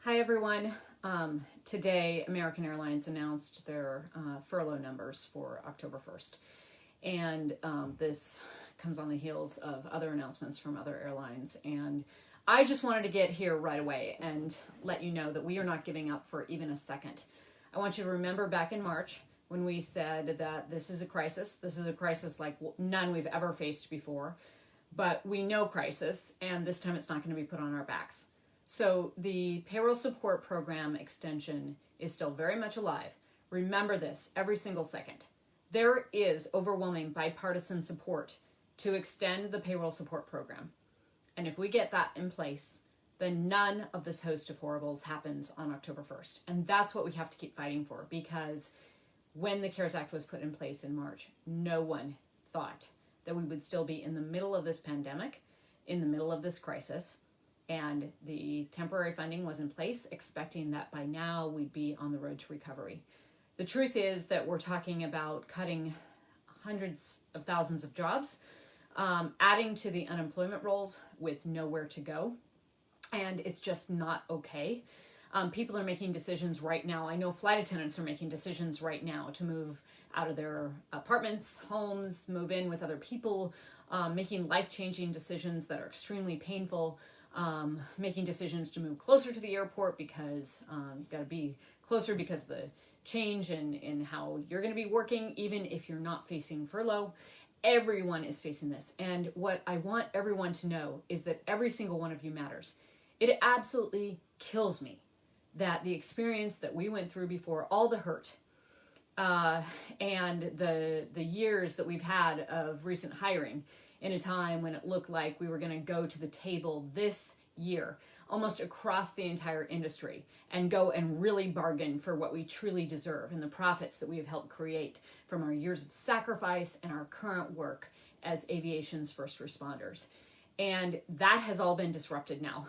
Hi everyone. Today American Airlines announced their furlough numbers for October 1st. And this comes on the heels of other announcements from other airlines. And I just wanted to get here right away and let you know that we are not giving up for even a second. I want you to remember back in March when we said that this is a crisis. This is a crisis like none we've ever faced before. But we know crisis, and this time it's not going to be put on our backs. So the Payroll Support Program extension is still very much alive. Remember this every single second. There is overwhelming bipartisan support to extend the Payroll Support Program. And if we get that in place, then none of this host of horribles happens on October 1st. And that's what we have to keep fighting for, because when the CARES Act was put in place in March, no one thought that we would still be in the middle of this pandemic, in the middle of this crisis, and the temporary funding was in place, expecting that by now we'd be on the road to recovery. The truth is that we're talking about cutting hundreds of thousands of jobs, adding to the unemployment rolls with nowhere to go, and it's just not okay. People are making decisions right now. I know flight attendants are making decisions right now to move out of their apartments, homes, move in with other people, making life-changing decisions that are extremely painful, making decisions to move closer to the airport because you've got to be closer because of the change in how you're going to be working, even if you're not facing furlough. Everyone is facing this. And what I want everyone to know is that every single one of you matters. It absolutely kills me that the experience that we went through before, all the hurt, and the years that we've had of recent hiring in a time when it looked like we were going to go to the table this year, almost across the entire industry, and go and really bargain for what we truly deserve and the profits that we have helped create from our years of sacrifice and our current work as aviation's first responders. And that has all been disrupted now.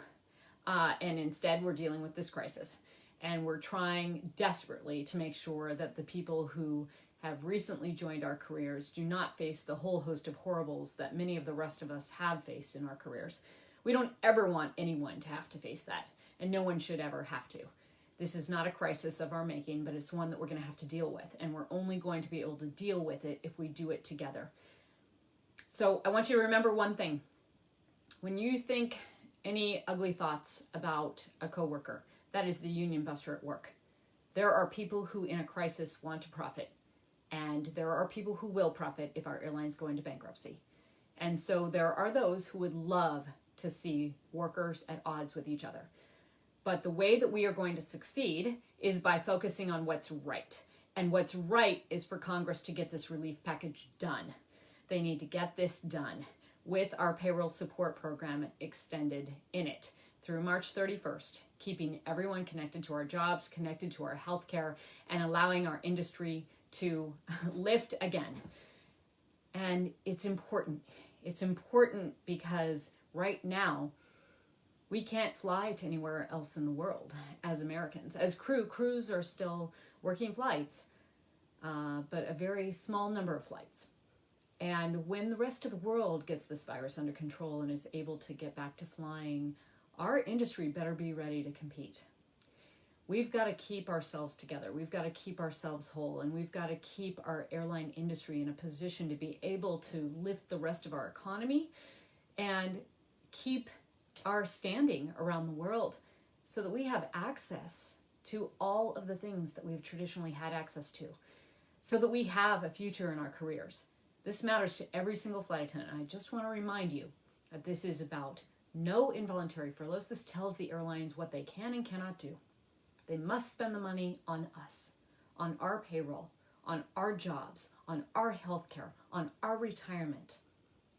And instead, we're dealing with this crisis. And we're trying desperately to make sure that the people who have recently joined our careers do not face the whole host of horribles that many of the rest of us have faced in our careers. We don't ever want anyone to have to face that, and no one should ever have to. This is not a crisis of our making, but it's one that we're going to have to deal with, and we're only going to be able to deal with it if we do it together. So I want you to remember one thing. When you think any ugly thoughts about a coworker, that is the union buster at work. There are people who in a crisis want to profit, and there are people who will profit if our airlines go into bankruptcy. And so there are those who would love to see workers at odds with each other. But the way that we are going to succeed is by focusing on what's right. And what's right is for Congress to get this relief package done. They need to get this done with our payroll support program extended in it through March 31st, keeping everyone connected to our jobs, connected to our healthcare, and allowing our industry to lift again. And it's important. It's important because right now, we can't fly to anywhere else in the world as Americans. As crews are still working flights, but a very small number of flights. And when the rest of the world gets this virus under control and is able to get back to flying, our industry better be ready to compete. We've got to keep ourselves together. We've got to keep ourselves whole, and we've got to keep our airline industry in a position to be able to lift the rest of our economy and keep our standing around the world so that we have access to all of the things that we've traditionally had access to, so that we have a future in our careers. This matters to every single flight attendant. I just want to remind you that this is about no involuntary furloughs. This tells the airlines what they can and cannot do. They must spend the money on us, on our payroll, on our jobs, on our health care, on our retirement.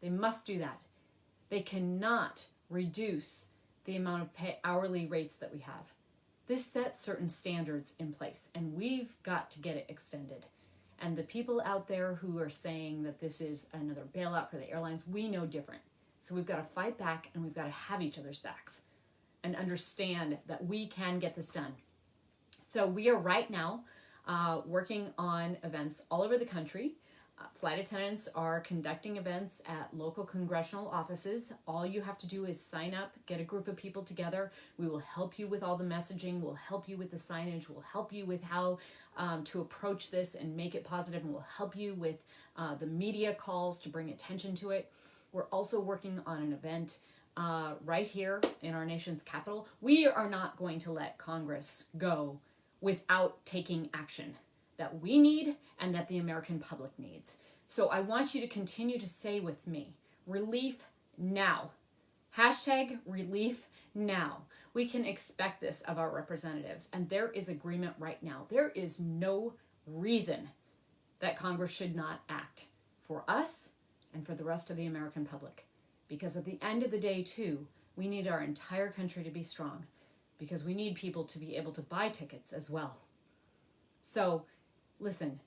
They must do that. They cannot reduce the amount of hourly rates that we have. This sets certain standards in place, and we've got to get it extended. And the people out there who are saying that this is another bailout for the airlines, we know different. So we've got to fight back, and we've got to have each other's backs and understand that we can get this done. So we are right now working on events all over the country Flight attendants are conducting events at local congressional offices. All you have to do is sign up, get a group of people together. We will help you with all the messaging. We'll help you with the signage. We'll help you with how to approach this and make it positive. And we'll help you with the media calls to bring attention to it. We're also working on an event right here in our nation's capital. We are not going to let Congress go without taking action that we need and that the American public needs. So I want you to continue to say with me, relief now. Hashtag relief now. We can expect this of our representatives, and there is agreement right now. There is no reason that Congress should not act for us and for the rest of the American public. Because at the end of the day, too, we need our entire country to be strong, because we need people to be able to buy tickets as well. So, listen,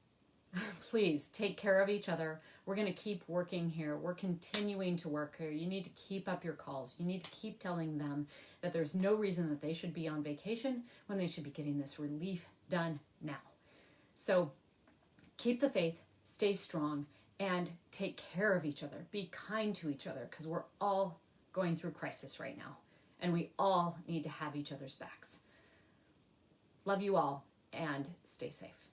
please take care of each other. We're going to keep working here. We're continuing to work here. You need to keep up your calls. You need to keep telling them that there's no reason that they should be on vacation when they should be getting this relief done now. So keep the faith, stay strong, and take care of each other. Be kind to each other, because we're all going through crisis right now, and we all need to have each other's backs. Love you all, and stay safe.